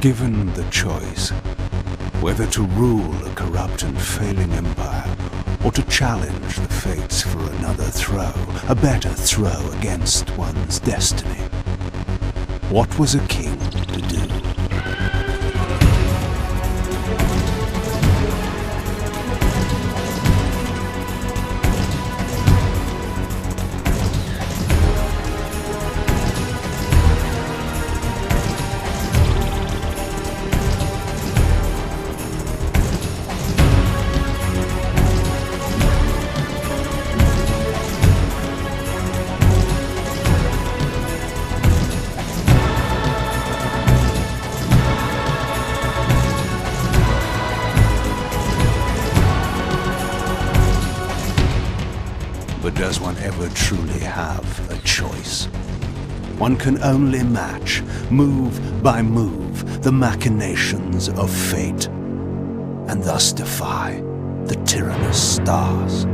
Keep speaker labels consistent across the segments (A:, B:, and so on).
A: Given the choice, whether to rule a corrupt and failing empire, or to challenge the fates for another throw, a better throw against one's destiny, what was a king to do? But does one ever truly have a choice? One can only match, move by move, the machinations of fate, and thus defy the tyrannous stars.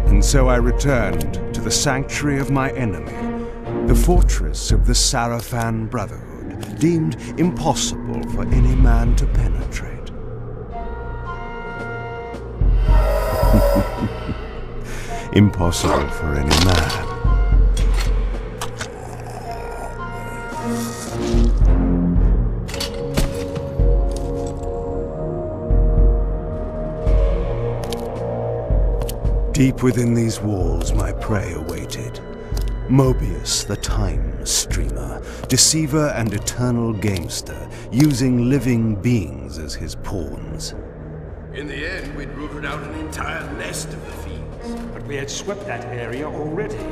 A: And so I returned to the sanctuary of my enemy, the fortress of the Sarafan Brotherhood, deemed impossible for any man to penetrate. Impossible for any man. Deep within these walls my prey awaited. Mobius, the time streamer, deceiver and eternal gamester, using living beings as his pawns.
B: In the end, we'd rooted out an entire nest of the fiends.
C: But we had swept that area already.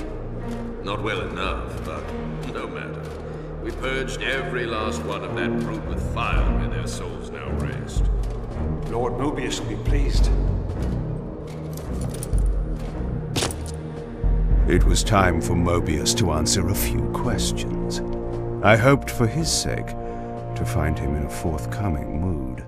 B: Not well enough, but no matter. We purged every last one of that brood with fire, where their souls now rest.
C: Lord Mobius will be pleased.
A: It was time for Mobius to answer a few questions. I hoped for his sake to find him in a forthcoming mood.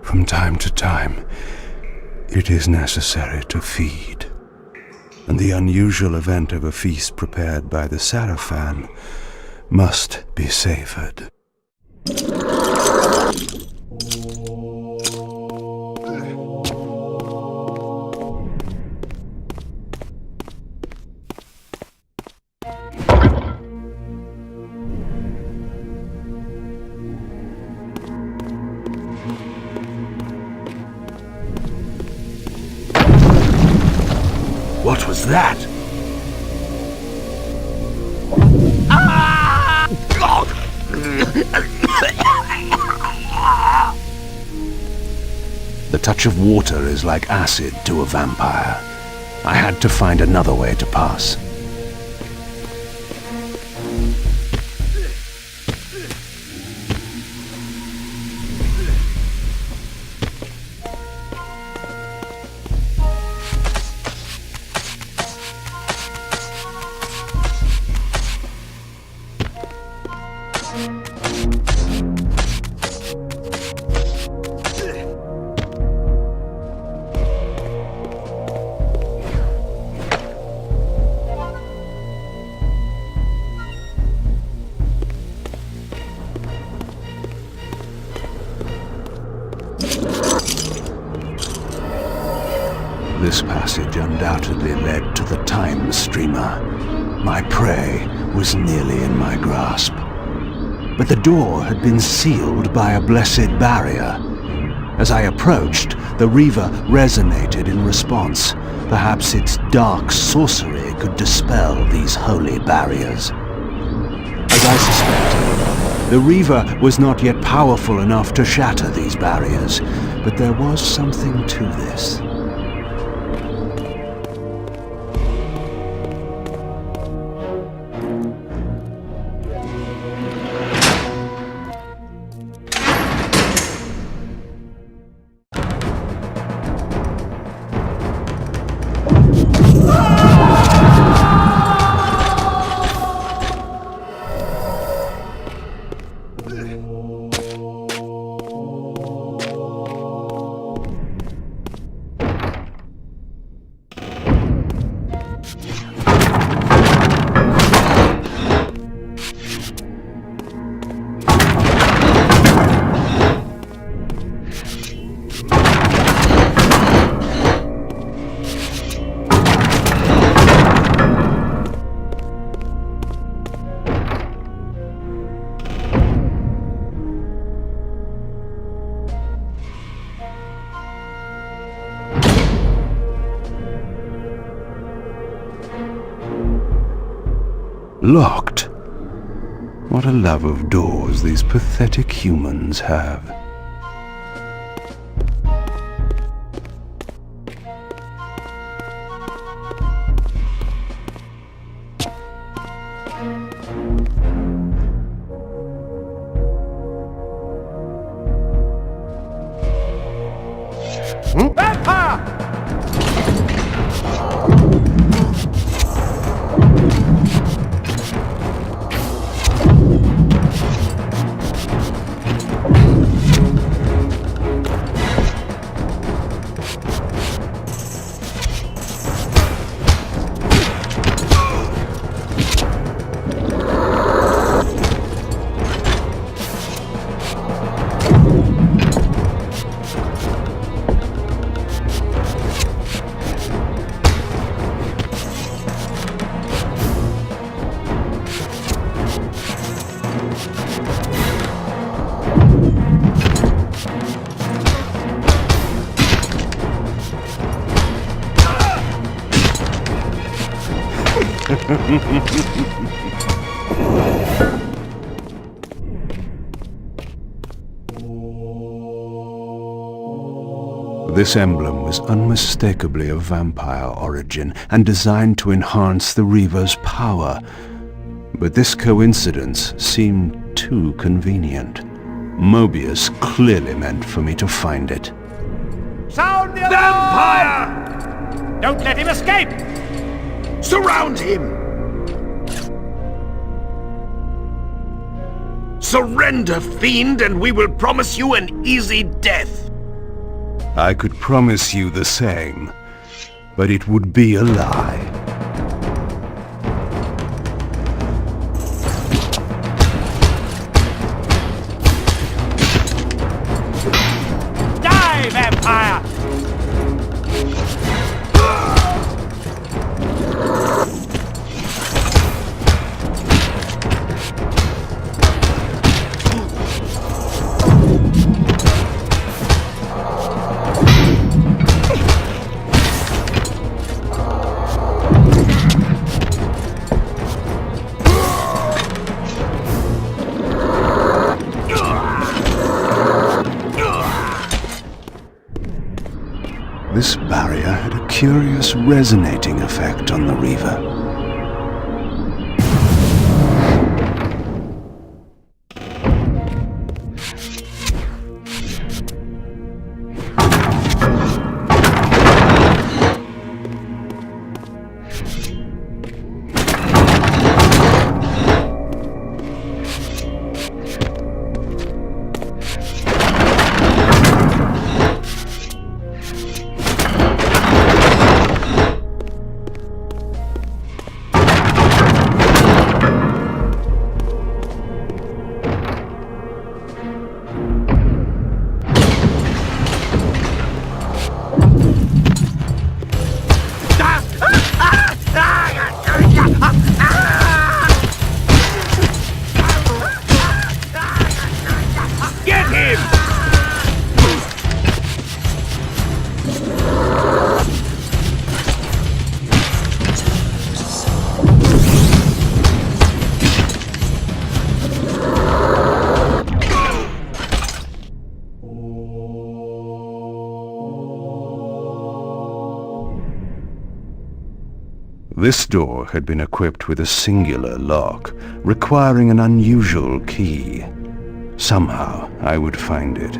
A: From time to time, it is necessary to feed. And the unusual event of a feast prepared by the Sarafan must be savored. What was that? The touch of water is like acid to a vampire. I had to find another way to pass. This passage undoubtedly led to the time streamer. My prey was nearly in my grasp. But the door had been sealed by a blessed barrier. As I approached, the Reaver resonated in response. Perhaps its dark sorcery could dispel these holy barriers. As I suspected, the Reaver was not yet powerful enough to shatter these barriers, but there was something to this. Locked. What a love of doors these pathetic humans have.
C: Vampire!
A: This emblem was unmistakably of vampire origin and designed to enhance the Reaver's power. But this coincidence seemed too convenient. Mobius clearly meant for me to find it.
C: Sound the
D: Vampire!
C: Don't let him escape!
D: Surround him! Surrender, fiend, and we will promise you an easy death.
A: I could promise you the same, but it would be a lie.
C: Die, vampire!
A: This barrier had a curious resonating effect on the Reaver. This door had been equipped with a singular lock, requiring an unusual key. Somehow, I would find it.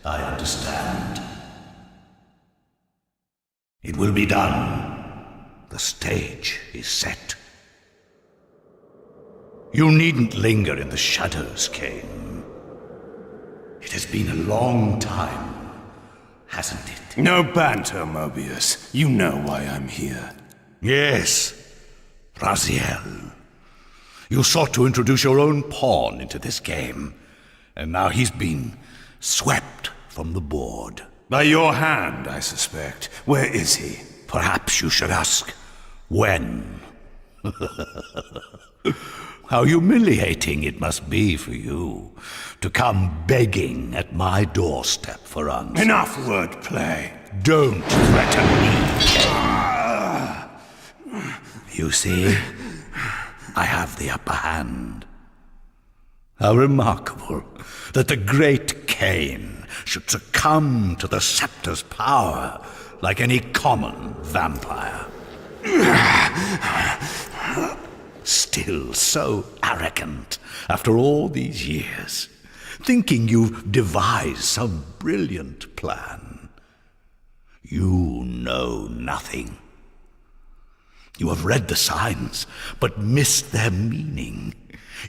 E: I understand. It will be done. The stage is set. You needn't linger in the shadows, Kain. It has been a long time, hasn't it?
A: No banter, Mobius. You know why I'm here.
E: Yes, Raziel. You sought to introduce your own pawn into this game, and now he's been swept from the board.
A: By your hand, I suspect. Where is he?
E: Perhaps you should ask, when? How humiliating it must be for you to come begging at my doorstep for answers.
A: Enough wordplay.
E: Don't threaten me. You see, I have the upper hand. How remarkable that the great Kain should succumb to the scepter's power like any common vampire. Still so arrogant after all these years, thinking you've devised some brilliant plan. You know nothing. You have read the signs, but missed their meaning.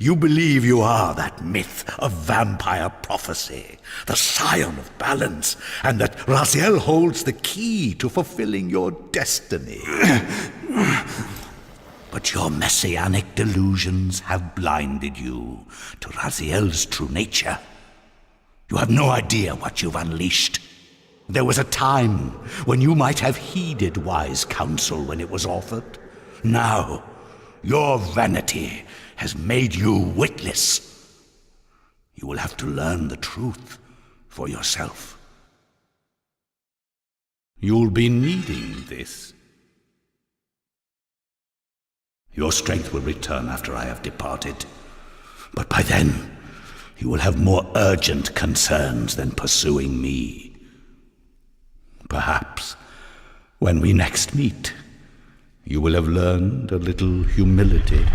E: You believe you are that myth of vampire prophecy, the scion of balance, and that Raziel holds the key to fulfilling your destiny. But your messianic delusions have blinded you to Raziel's true nature. You have no idea what you've unleashed. There was a time when you might have heeded wise counsel when it was offered. Now, your vanity has made you witless. You will have to learn the truth for yourself. You'll be needing this. Your strength will return after I have departed. But by then, you will have more urgent concerns than pursuing me. Perhaps, when we next meet, you will have learned a little humility.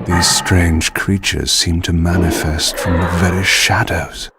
A: These strange creatures seem to manifest from the very shadows.